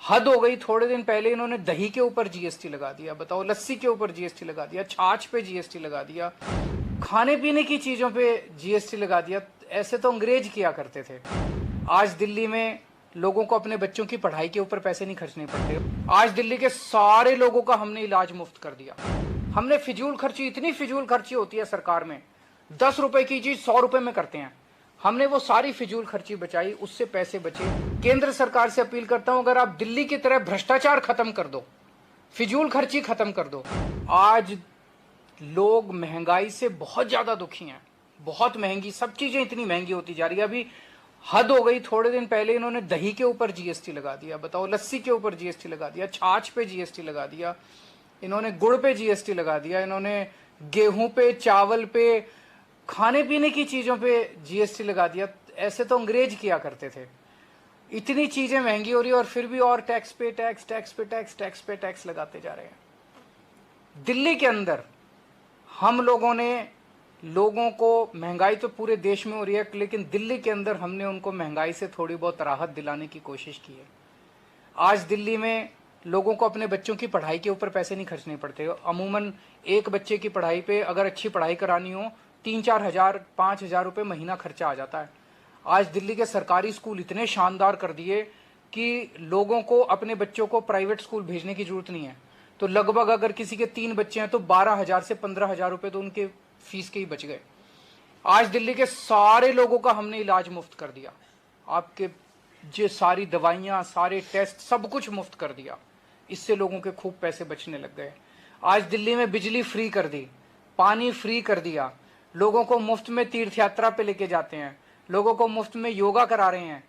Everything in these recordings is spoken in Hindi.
हद हो गई। थोड़े दिन पहले इन्होंने दही के ऊपर जीएसटी लगा दिया, बताओ, लस्सी के ऊपर जीएसटी लगा दिया, छाछ पे जीएसटी लगा दिया, खाने पीने की चीजों पे जीएसटी लगा दिया। ऐसे तो अंग्रेज किया करते थे। आज दिल्ली में लोगों को अपने बच्चों की पढ़ाई के ऊपर पैसे नहीं खर्चने पड़ते। आज दिल्ली के सारे लोगों का हमने इलाज मुफ्त कर दिया। हमने फिजूल खर्ची, इतनी फिजूल खर्ची होती है सरकार में, 10 रुपए की चीज 100 रुपए में करते हैं। हमने वो सारी फिजूल खर्ची बचाई, उससे पैसे बचे। केंद्र सरकार से अपील करता हूं, अगर आप दिल्ली की तरह भ्रष्टाचार खत्म कर दो, फिजूल खर्ची खत्म कर दो। आज लोग महंगाई से बहुत ज्यादा दुखी हैं, बहुत महंगी, सब चीजें इतनी महंगी होती जा रही है। अभी हद हो गई। थोड़े दिन पहले इन्होंने दही के ऊपर जीएसटी लगा दिया, बताओ, लस्सी के ऊपर जीएसटी लगा दिया, छाछ पे जीएसटी लगा दिया, इन्होंने गुड़ पे जीएसटी लगा दिया, इन्होंने गेहूं पे, चावल पे, खाने पीने की चीजों पे जीएसटी लगा दिया। ऐसे तो अंग्रेज किया करते थे। इतनी चीजें महंगी हो रही है और फिर भी और टैक्स पे टैक्स, टैक्स पे टैक्स, टैक्स पे टैक्स लगाते जा रहे हैं। दिल्ली के अंदर हम लोगों ने लोगों को, महंगाई तो पूरे देश में हो रही है, लेकिन दिल्ली के अंदर हमने उनको महंगाई से थोड़ी बहुत राहत दिलाने की कोशिश की है। आज दिल्ली में लोगों को अपने बच्चों की पढ़ाई के ऊपर पैसे नहीं खर्चने पड़ते। अमूमन एक बच्चे की पढ़ाई पे अगर अच्छी पढ़ाई करानी हो 3-4 हजार 5 हजार रुपये महीना खर्चा आ जाता है। आज दिल्ली के सरकारी स्कूल इतने शानदार कर दिए कि लोगों को अपने बच्चों को प्राइवेट स्कूल भेजने की जरूरत नहीं है। तो लगभग अगर किसी के 3 बच्चे हैं तो 12,000 से 15,000 रुपये तो उनके फीस के ही बच गए। आज दिल्ली के सारे लोगों का हमने इलाज मुफ्त कर दिया। आपके जो सारी दवाइयां, सारे टेस्ट, सब कुछ मुफ्त कर दिया। इससे लोगों के खूब पैसे बचने लग गए। आज दिल्ली में बिजली फ्री कर दी, पानी फ्री कर दिया, लोगों को मुफ्त में तीर्थ यात्रा पे लेके जाते हैं, लोगों को मुफ्त में योगा करा रहे हैं।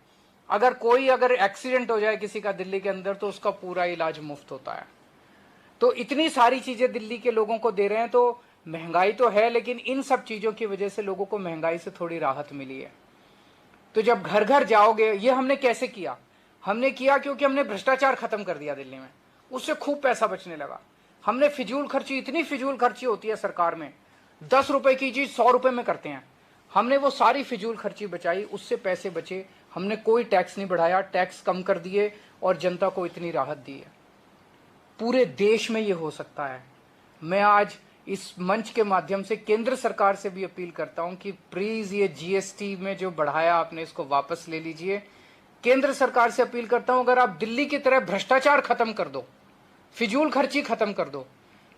अगर एक्सीडेंट हो जाए किसी का दिल्ली के अंदर तो उसका पूरा इलाज मुफ्त होता है। तो इतनी सारी चीजें दिल्ली के लोगों को दे रहे हैं। तो महंगाई तो है, लेकिन इन सब चीजों की वजह से लोगों को महंगाई से थोड़ी राहत मिली है। तो जब घर घर जाओगे, ये हमने कैसे किया? हमने किया क्योंकि हमने भ्रष्टाचार खत्म कर दिया दिल्ली में, उससे खूब पैसा बचने लगा। हमने फिजूल खर्ची, इतनी फिजूल खर्ची होती है सरकार में, 10 रुपए की चीज 100 रुपए में करते हैं। हमने वो सारी फिजूल खर्ची बचाई, उससे पैसे बचे। हमने कोई टैक्स नहीं बढ़ाया, टैक्स कम कर दिए और जनता को इतनी राहत दी है। पूरे देश में ये हो सकता है। मैं आज इस मंच के माध्यम से केंद्र सरकार से भी अपील करता हूं कि प्लीज ये जीएसटी में जो बढ़ाया आपने, इसको वापस ले लीजिए। केंद्र सरकार से अपील करता हूं, अगर आप दिल्ली की तरह भ्रष्टाचार खत्म कर दो, फिजूल खर्ची खत्म कर दो,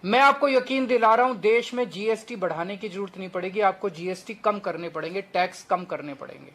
मैं आपको यकीन दिला रहा हूं देश में जीएसटी बढ़ाने की जरूरत नहीं पड़ेगी। आपको जीएसटी कम करने पड़ेंगे, टैक्स कम करने पड़ेंगे।